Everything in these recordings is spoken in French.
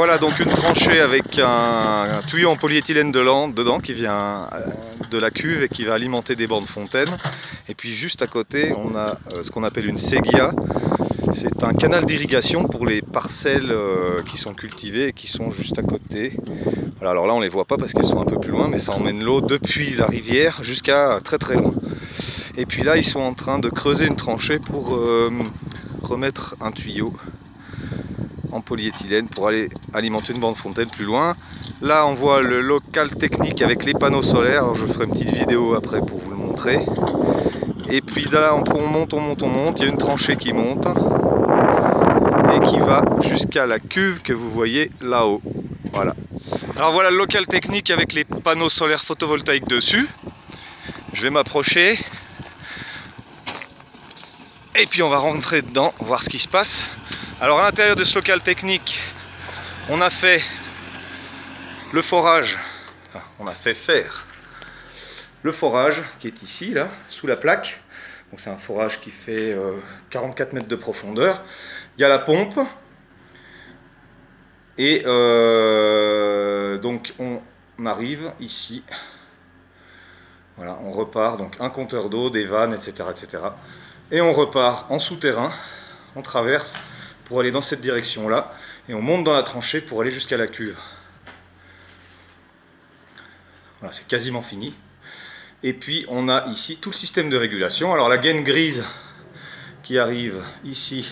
Voilà donc une tranchée avec un tuyau en polyéthylène dedans qui vient de la cuve et qui va alimenter des bornes fontaines. Et puis juste à côté on a ce qu'on appelle une séguia. C'est un canal d'irrigation pour les parcelles qui sont cultivées et qui sont juste à côté. Voilà, alors là on ne les voit pas parce qu'elles sont un peu plus loin, mais ça emmène l'eau depuis la rivière jusqu'à très très loin. Et puis là ils sont en train de creuser une tranchée pour remettre un tuyau en polyéthylène pour aller alimenter une borne fontaine plus loin. Là on voit le local technique avec les panneaux solaires, alors je ferai une petite vidéo après pour vous le montrer. Et puis là on monte, il y a une tranchée qui monte et qui va jusqu'à la cuve que vous voyez là-haut. Voilà. Alors voilà le local technique avec les panneaux solaires photovoltaïques dessus. Je vais m'approcher et puis on va rentrer dedans, voir ce qui se passe. Alors à l'intérieur de ce local technique, on a fait le forage, enfin, on a fait faire le forage qui est ici, là, sous la plaque. Donc c'est un forage qui fait 44 mètres de profondeur. Il y a la pompe. Et donc on arrive ici. Voilà, on repart, donc un compteur d'eau, des vannes, etc., etc. Et on repart en souterrain, on traverse pour aller dans cette direction-là, et on monte dans la tranchée pour aller jusqu'à la cuve. Voilà, c'est quasiment fini. Et puis on a ici tout le système de régulation. Alors la gaine grise qui arrive ici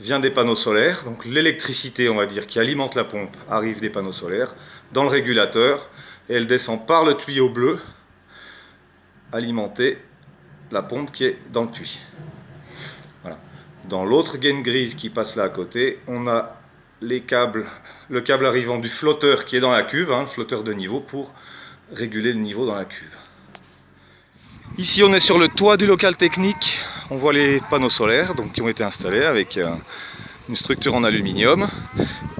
vient des panneaux solaires, donc l'électricité, on va dire, qui alimente la pompe arrive des panneaux solaires dans le régulateur, et elle descend par le tuyau bleu alimenter la pompe qui est dans le puits. Voilà. Dans l'autre gaine grise qui passe là à côté, on a les câbles, le câble arrivant du flotteur qui est dans la cuve, le flotteur de niveau pour réguler le niveau dans la cuve. Ici on est sur le toit du local technique, on voit les panneaux solaires donc, qui ont été installés avec une structure en aluminium,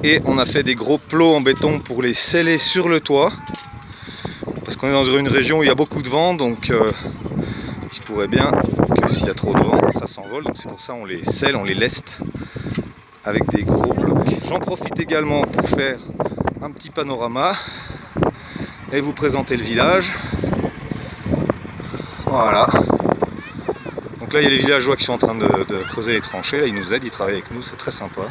et on a fait des gros plots en béton pour les sceller sur le toit parce qu'on est dans une région où il y a beaucoup de vent, donc il se pourrait bien que s'il y a trop de vent ça s'envole, donc c'est pour ça on les scelle, on les leste avec des gros blocs. J'en profite également pour faire un petit panorama et vous présenter le village. Voilà. Donc là il y a les villageois qui sont en train de creuser les tranchées, là ils nous aident, ils travaillent avec nous, c'est très sympa.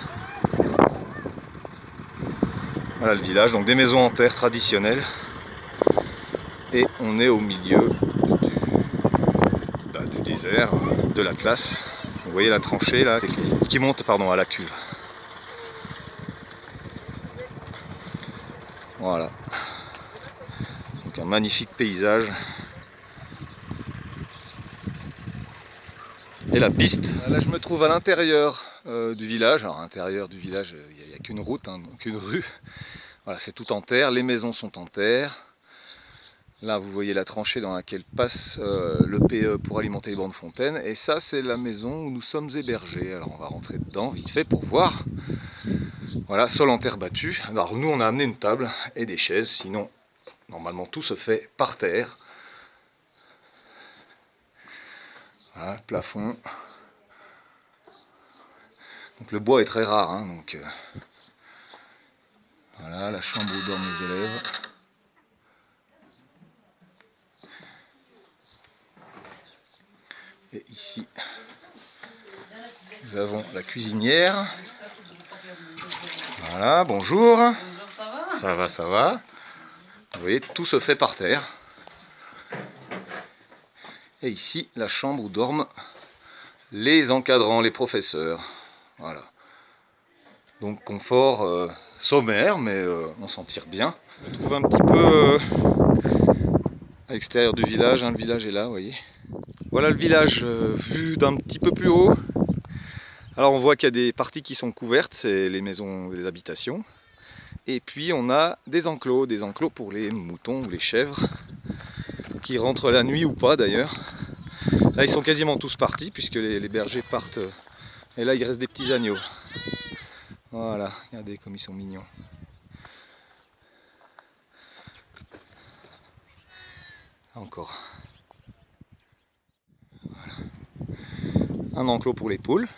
Voilà le village, donc des maisons en terre traditionnelles. Et on est au milieu du désert, de l'Atlas. Vous voyez la tranchée là qui monte à la cuve. Voilà. Donc un magnifique paysage. Et la piste. Là je me trouve à l'intérieur du village. Alors à l'intérieur du village il n'y a qu'une route, donc une rue. Voilà, c'est tout en terre, les maisons sont en terre. Là vous voyez la tranchée dans laquelle passe le PE pour alimenter les bornes fontaines. Et ça c'est la maison où nous sommes hébergés. Alors on va rentrer dedans vite fait pour voir. Voilà, sol en terre battue. Alors nous on a amené une table et des chaises, sinon normalement tout se fait par terre. Voilà, plafond. Donc le bois est très rare, donc voilà la chambre où dorment les élèves. Et ici, nous avons la cuisinière. Voilà, bonjour. Bonjour, ça va ? Ça va, ça va. Vous voyez, tout se fait par terre. Et ici, la chambre où dorment les encadrants, les professeurs. Voilà. Donc confort sommaire, mais on s'en tire bien. On se trouve un petit peu à l'extérieur du village. Le village est là, vous voyez. Voilà le village vu d'un petit peu plus haut. Alors on voit qu'il y a des parties qui sont couvertes, c'est les maisons, les habitations. Et puis on a des enclos pour les moutons ou les chèvres, qui rentrent la nuit ou pas d'ailleurs. Là ils sont quasiment tous partis puisque les bergers partent. Et là il reste des petits agneaux. Voilà, regardez comme ils sont mignons. Encore. Voilà. Un enclos pour les poules.